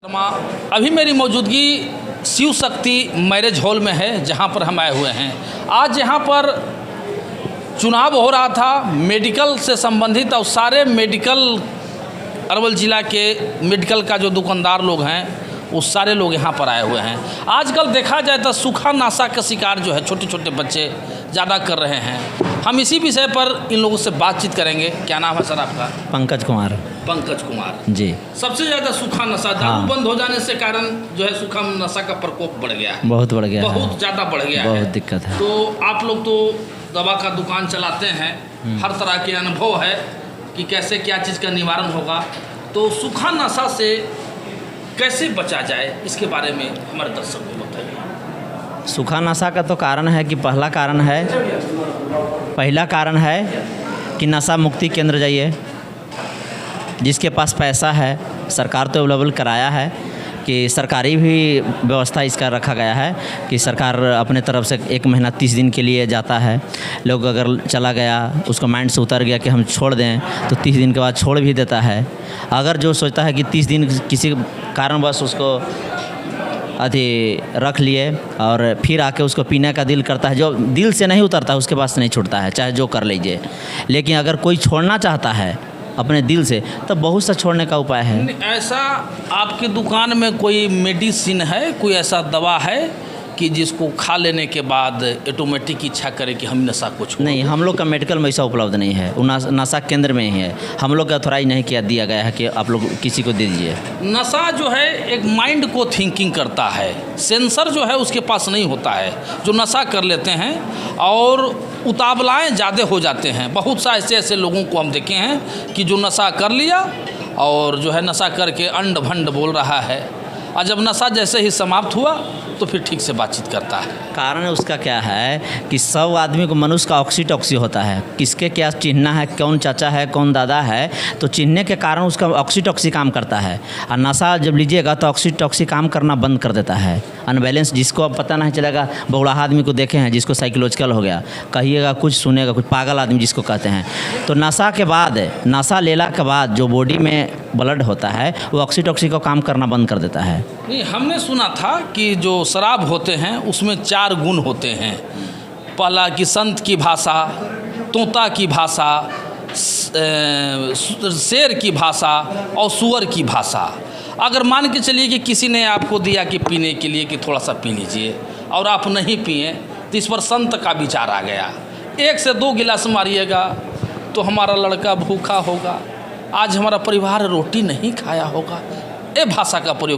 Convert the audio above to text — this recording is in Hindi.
अभी मेरी मौजूदगी शिव शक्ति मैरिज हॉल में है, जहां पर हम आए हुए हैं। आज यहां पर चुनाव हो रहा था मेडिकल से संबंधित, और सारे मेडिकल अरवल ज़िला के मेडिकल का जो दुकानदार लोग हैं वो सारे लोग यहाँ पर आए हुए हैं। आजकल देखा जाए तो सूखा नशा का शिकार जो है छोटे छोटे बच्चे ज़्यादा कर रहे हैं। हम इसी विषय पर इन लोगों से बातचीत करेंगे। क्या नाम है सर आपका? पंकज कुमार। पंकज कुमार जी। सबसे ज़्यादा सूखा नशा दारू बंद हो जाने से कारण जो है सूखा नशा का प्रकोप बढ़ गया है, बहुत बढ़ गया, बहुत ज़्यादा बढ़ गया है, बहुत दिक्कत है। तो आप लोग तो दवा का दुकान चलाते हैं, हर तरह के अनुभव है कि कैसे क्या चीज़ का निवारण होगा, तो सूखा नशा से कैसे बचा जाए इसके बारे में हमारे दर्शक को बताइए। सूखा नशा का तो कारण है कि पहला कारण है कि नशा मुक्ति केंद्र जाइए। जिसके पास पैसा है, सरकार तो अवेलेबल कराया है कि सरकारी भी व्यवस्था इसका रखा गया है कि सरकार अपने तरफ से 1 महीना 30 दिन के लिए जाता है। लोग अगर चला गया, उसको माइंड से उतर गया कि हम छोड़ दें, तो 30 दिन के बाद छोड़ भी देता है। अगर जो सोचता है कि 30 दिन किसी कारणवश उसको रख लिए और फिर आके उसको पीने का दिल करता है, जो दिल से नहीं उतरता है उसके पास नहीं छूटता है, चाहे जो कर लीजिए। लेकिन अगर कोई छोड़ना चाहता है अपने दिल से, तो बहुत सा छोड़ने का उपाय है। ऐसा आपकी दुकान में कोई मेडिसिन है, कोई ऐसा दवा है कि जिसको खा लेने के बाद ऑटोमेटिक इच्छा करे कि हम नशा को छोड़? नहीं, हम लोग का मेडिकल में ऐसा उपलब्ध नहीं है, वो नशा केंद्र में ही है। हम लोग का ऑथराइज नहीं दिया गया है कि आप लोग किसी को दे दीजिए। नशा जो है एक माइंड को थिंकिंग करता है, सेंसर जो है उसके पास नहीं होता है। जो नशा कर लेते हैं और उतावलाएँ ज़्यादा हो जाते हैं। बहुत सा ऐसे लोगों को हम देखे हैं कि जो नशा कर लिया और जो है नशा करके अंड भंड बोल रहा है, और जब नशा जैसे ही समाप्त हुआ तो फिर ठीक से बातचीट करता है। कारण उसका क्या है कि सब आदमी को मनुष्य का ऑक्सीटॉक्सी होता है, किसके क्या चिन्हना है, कौन चाचा है कौन दादा है, तो चिन्हने के कारण उसका ऑक्सीटॉक्सी काम करता है। और नशा जब लीजिएगा तो ऑक्सीटॉक्सी काम करना बंद कर देता है। अनबैलेंस, जिसको अब पता नहीं चलेगा, बहुड़ा आदमी को देखे हैं जिसको साइकोलॉजिकल हो गया, कहिएगा कुछ सुनेगा, कुछ पागल आदमी जिसको कहते हैं। तो नशा के बाद, नशा लेला के बाद जो बॉडी में ब्लड होता है वो ऑक्सीटॉक्सी को काम करना बंद कर देता है। नहीं, हमने सुना था कि जो शराब होते हैं उसमें 4 गुण होते हैं। पहला कि संत की भाषा, तोता की भाषा, शेर की भाषा और सुअर की भाषा। अगर मान के चलिए कि किसी ने आपको दिया कि पीने के लिए कि थोड़ा सा पी लीजिए और आप नहीं पिए, तो इस पर संत का विचार आ गया। 1 से 2 गिलास मारिएगा तो हमारा लड़का भूखा होगा, आज हमारा परिवार रोटी नहीं खाया होगा। ये भाषा का प्रयोग